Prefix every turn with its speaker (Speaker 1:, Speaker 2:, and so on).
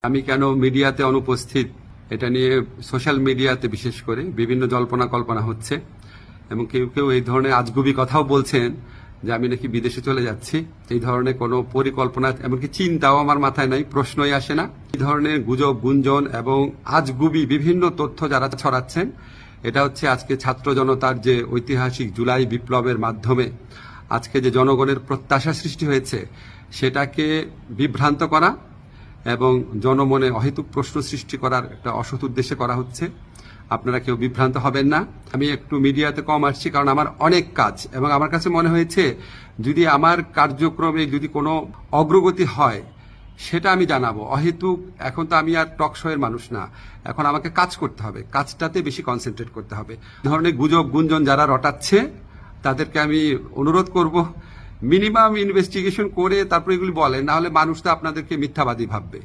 Speaker 1: আমি কেন মিডিয়াতে অনুপস্থিত এটা নিয়ে সোশ্যাল মিডিয়াতে বিশেষ করে বিভিন্ন জল্পনা কল্পনা হচ্ছে এবং কেউ কেউ এই ধরনের আজগুবি কথাও বলছেন যে আমি নাকি বিদেশে চলে যাচ্ছি। এই ধরনের কোনো পরিকল্পনা এমনকি চিন্তাও আমার মাথায় নাই, প্রশ্নই আসে না। এই ধরনের গুজব গুঞ্জন এবং আজগুবি বিভিন্ন তথ্য যারা ছড়াচ্ছেন, এটা হচ্ছে আজকে ছাত্র জনতার যে ঐতিহাসিক জুলাই বিপ্লবের মাধ্যমে আজকে যে জনগণের প্রত্যাশা সৃষ্টি হয়েছে সেটাকে বিভ্রান্ত করা এবং জনমনে অহেতুক প্রশ্ন সৃষ্টি করার একটা অসৎ উদ্দেশ্যে করা হচ্ছে। আপনারা কেউ বিভ্রান্ত হবেন না। আমি একটু মিডিয়াতে কম আসছি কারণ আমার অনেক কাজ, এবং আমার কাছে মনে হয়েছে যদি আমার কার্যক্রমে যদি কোনো অগ্রগতি হয় সেটা আমি জানাবো। অহেতুক এখন তো আমি আর টক শো এর মানুষ না, এখন আমাকে কাজ করতে হবে, কাজটাতে বেশি কনসেন্ট্রেট করতে হবে। ধরনের গুজব গুঞ্জন যারা রটাচ্ছে তাদেরকে আমি অনুরোধ করব মিনিমাম ইনভেস্টিগেশন করে তারপর এগুলি বলেন, না হলে মানুষ তো আপনাদেরকে মিথ্যাবাদী ভাববে।